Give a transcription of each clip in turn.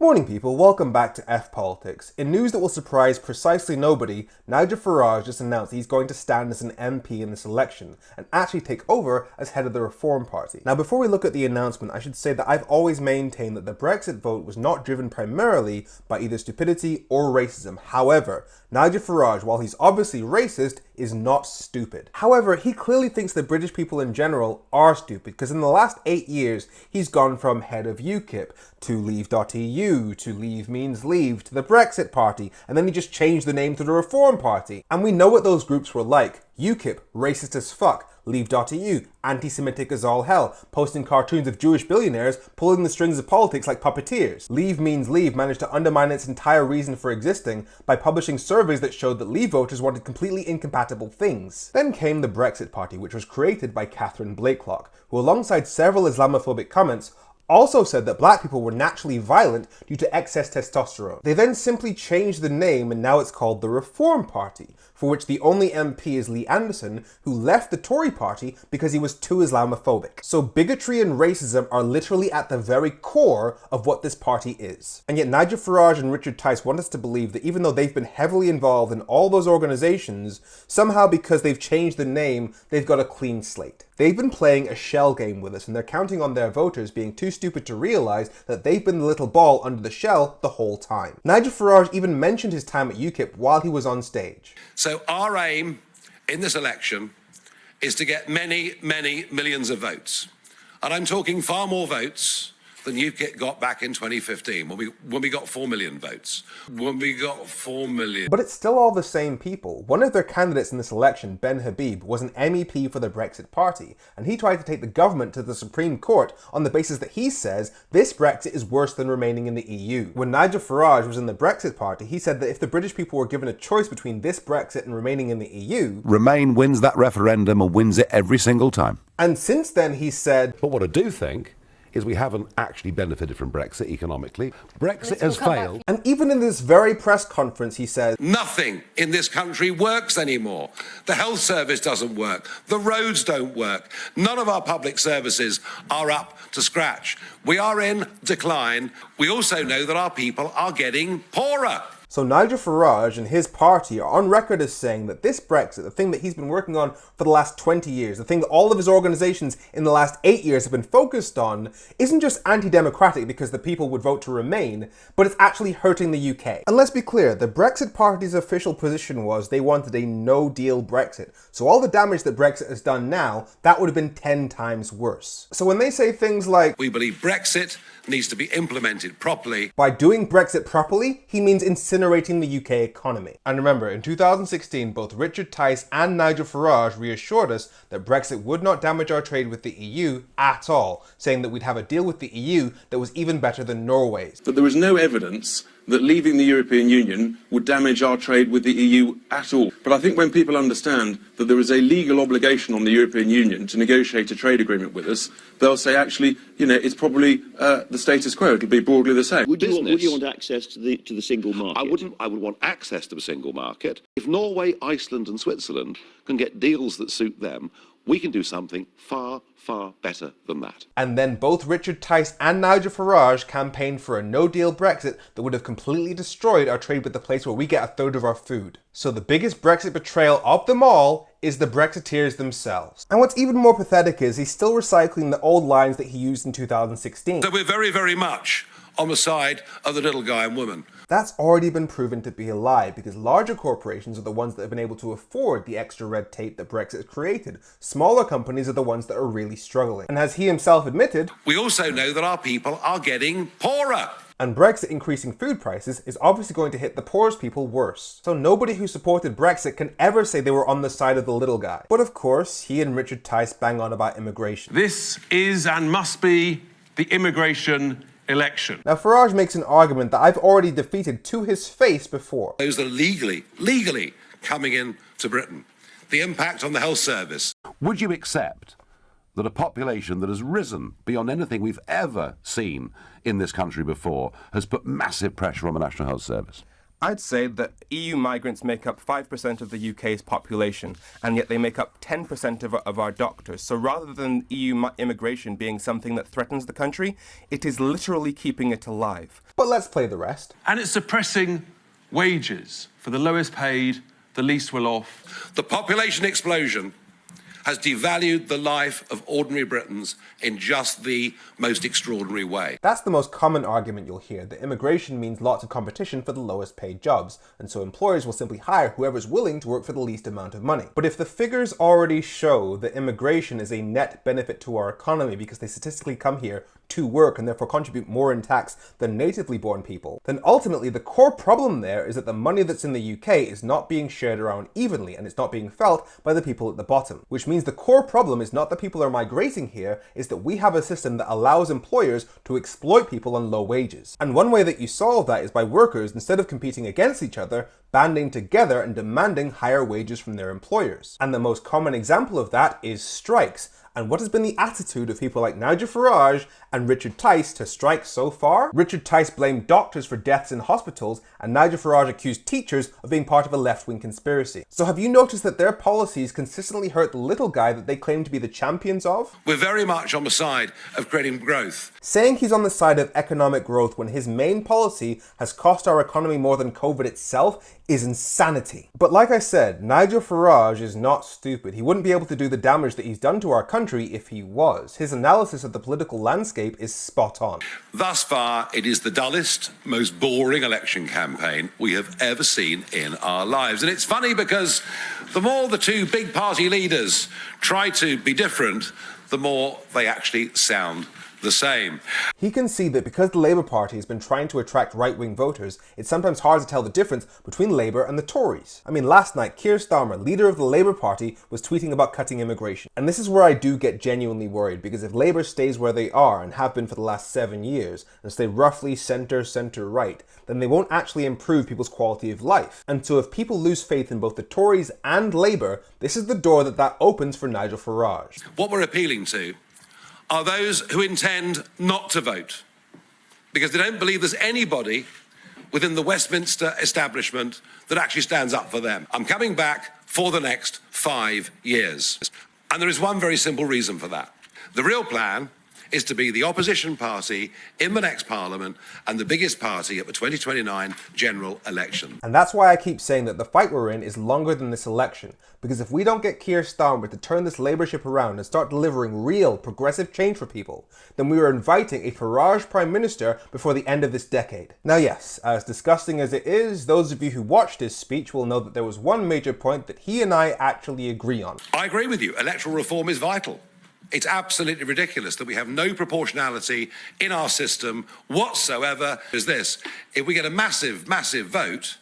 Morning people, welcome back to F Politics. In news that will surprise precisely nobody, Nigel Farage just announced he's going to stand as an MP in this election and actually take over as head of the Reform Party. Now before we look at the announcement, I should say that I've always maintained that the Brexit vote was not driven primarily by either stupidity or racism. However, Nigel Farage, while he's obviously racist, is not stupid. However, he clearly thinks that British people in general are stupid because in the last 8 years, he's gone from head of UKIP to Leave.eu, to Leave Means Leave, to the Brexit Party, and then he just changed the name to the Reform Party. And we know what those groups were like. UKIP, racist as fuck. Leave.eu, anti-Semitic as all hell, posting cartoons of Jewish billionaires pulling the strings of politics like puppeteers. Leave Means Leave managed to undermine its entire reason for existing by publishing surveys that showed that Leave voters wanted completely incompatible things. Then came the Brexit Party, which was created by Catherine Blakelock, who alongside several Islamophobic comments also said that black people were naturally violent due to excess testosterone. They then simply changed the name and now it's called the Reform Party, for which the only MP is Lee Anderson, who left the Tory party because he was too Islamophobic. So bigotry and racism are literally at the very core of what this party is. And yet Nigel Farage and Richard Tice want us to believe that even though they've been heavily involved in all those organisations, somehow because they've changed the name, they've got a clean slate. They've been playing a shell game with us and they're counting on their voters being too stupid to realise that they've been the little ball under the shell the whole time. Nigel Farage even mentioned his time at UKIP while he was on stage. So our aim in this election is to get many, many millions of votes. And I'm talking far more votes than UKIP got back in 2015 when we got 4 million votes. When we got 4 million. But it's still all the same people. One of their candidates in this election, Ben Habib, was an MEP for the Brexit Party, and he tried to take the government to the Supreme Court on the basis that he says this Brexit is worse than remaining in the EU. When Nigel Farage was in the Brexit Party, he said that if the British people were given a choice between this Brexit and remaining in the EU, Remain wins that referendum and wins it every single time. And since then he said, but what I do think is we haven't actually benefited from Brexit economically. Brexit has failed. And even in this very press conference, he said, nothing in this country works anymore. The health service doesn't work. The roads don't work. None of our public services are up to scratch. We are in decline. We also know that our people are getting poorer. So Nigel Farage and his party are on record as saying that this Brexit, the thing that he's been working on for the last 20 years, the thing that all of his organisations in the last 8 years have been focused on, isn't just anti-democratic because the people would vote to remain, but it's actually hurting the UK. And let's be clear, the Brexit Party's official position was they wanted a no-deal Brexit. So all the damage that Brexit has done now, that would have been 10 times worse. So when they say things like, we believe Brexit needs to be implemented properly. By doing Brexit properly, he means incinerating the UK economy. And remember, in 2016, both Richard Tice and Nigel Farage reassured us that Brexit would not damage our trade with the EU at all, saying that we'd have a deal with the EU that was even better than Norway's. But there was no evidence that leaving the European Union would damage our trade with the EU at all. But I think when people understand that there is a legal obligation on the European Union to negotiate a trade agreement with us, they'll say, actually, it's probably the status quo. It'll be broadly the same. Would you want access to the single market? I would want access to the single market. If Norway, Iceland and Switzerland can get deals that suit them, we can do something far, far better than that. And then both Richard Tice and Nigel Farage campaigned for a no-deal Brexit that would have completely destroyed our trade with the place where we get a third of our food. So the biggest Brexit betrayal of them all is the Brexiteers themselves. And what's even more pathetic is he's still recycling the old lines that he used in 2016. So we're very, very much on the side of the little guy and woman. That's already been proven to be a lie because larger corporations are the ones that have been able to afford the extra red tape that Brexit has created. Smaller companies are the ones that are really struggling. And as he himself admitted, we also know that our people are getting poorer. And Brexit increasing food prices is obviously going to hit the poorest people worse. So nobody who supported Brexit can ever say they were on the side of the little guy. But of course, he and Richard Tice bang on about immigration. This is and must be the immigration election. Now Farage makes an argument that I've already defeated to his face before. Those that are legally coming in to Britain. The impact on the health service. Would you accept that a population that has risen beyond anything we've ever seen in this country before has put massive pressure on the National Health Service? I'd say that EU migrants make up 5% of the UK's population, and yet they make up 10% of our doctors. So rather than EU immigration being something that threatens the country, it is literally keeping it alive. But let's play the rest. And it's suppressing wages for the lowest paid, the least well off. The population explosion has devalued the life of ordinary Britons in just the most extraordinary way. That's the most common argument you'll hear, that immigration means lots of competition for the lowest paid jobs, and so employers will simply hire whoever's willing to work for the least amount of money. But if the figures already show that immigration is a net benefit to our economy because they statistically come here to work and therefore contribute more in tax than natively born people, then ultimately the core problem there is that the money that's in the UK is not being shared around evenly, and it's not being felt by the people at the bottom. Which means the core problem is not that people are migrating here, is that we have a system that allows employers to exploit people on low wages. And one way that you solve that is by workers, instead of competing against each other, banding together and demanding higher wages from their employers. And the most common example of that is strikes. And what has been the attitude of people like Nigel Farage and Richard Tice to strike so far? Richard Tice blamed doctors for deaths in hospitals, and Nigel Farage accused teachers of being part of a left-wing conspiracy. So have you noticed that their policies consistently hurt the little guy that they claim to be the champions of? We're very much on the side of creating growth. Saying he's on the side of economic growth when his main policy has cost our economy more than COVID itself is insanity. But like I said, Nigel Farage is not stupid. He wouldn't be able to do the damage that he's done to our country if he was. His analysis of the political landscape is spot on. Thus far, it is the dullest, most boring election campaign we have ever seen in our lives. And it's funny because the more the two big party leaders try to be different, the more they actually sound the same. He can see that because the Labour Party has been trying to attract right-wing voters, it's sometimes hard to tell the difference between Labour and the Tories. I mean, last night, Keir Starmer, leader of the Labour Party, was tweeting about cutting immigration. And this is where I do get genuinely worried, because if Labour stays where they are, and have been for the last 7 years, and stay roughly centre-right, then they won't actually improve people's quality of life. And so if people lose faith in both the Tories and Labour, this is the door that opens for Nigel Farage. What we're appealing to are those who intend not to vote because they don't believe there's anybody within the Westminster establishment that actually stands up for them. I'm coming back for the next 5 years. And there is one very simple reason for that. The real plan is to be the opposition party in the next parliament and the biggest party at the 2029 general election. And that's why I keep saying that the fight we're in is longer than this election, because if we don't get Keir Starmer to turn this Labour ship around and start delivering real progressive change for people, then we are inviting a Farage Prime Minister before the end of this decade. Now yes, as disgusting as it is, those of you who watched his speech will know that there was one major point that he and I actually agree on. I agree with you, electoral reform is vital. It's absolutely ridiculous that we have no proportionality in our system whatsoever. Is this: if we get a massive vote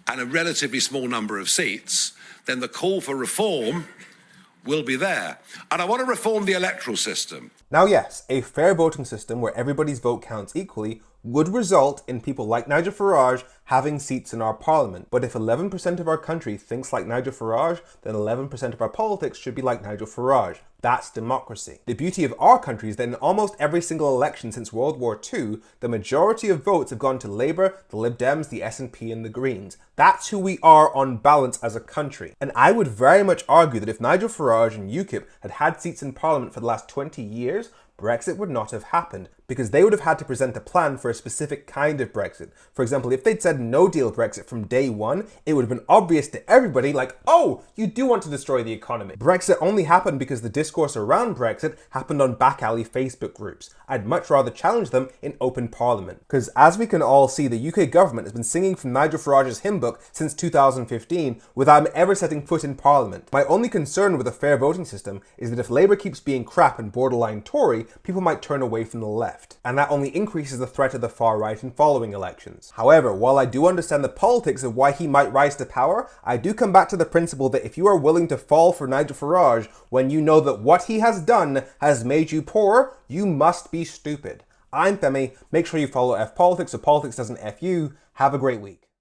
and a relatively small number of seats, then the call for reform will be there. And I want to reform the electoral system. Now yes, a fair voting system where everybody's vote counts equally would result in people like Nigel Farage having seats in our parliament. But if 11% of our country thinks like Nigel Farage, then 11% of our politics should be like Nigel Farage. That's democracy. The beauty of our country is that in almost every single election since World War II, the majority of votes have gone to Labour, the Lib Dems, the SNP and the Greens. That's who we are on balance as a country. And I would very much argue that if Nigel Farage and UKIP had seats in parliament for the last 20 years, Brexit would not have happened, because they would have had to present a plan for a specific kind of Brexit. For example, if they'd said no deal Brexit from day one, it would have been obvious to everybody, like, oh, you do want to destroy the economy. Brexit only happened because the discourse around Brexit happened on back alley Facebook groups. I'd much rather challenge them in open parliament. Because as we can all see, the UK government has been singing from Nigel Farage's hymn book since 2015 without him ever setting foot in parliament. My only concern with a fair voting system is that if Labour keeps being crap and borderline Tory, people might turn away from the left. And that only increases the threat of the far right in following elections. However, while I do understand the politics of why he might rise to power, I do come back to the principle that if you are willing to fall for Nigel Farage when you know that what he has done has made you poor, you must be stupid. I'm Femi. Make sure you follow F Politics so politics doesn't F you. Have a great week.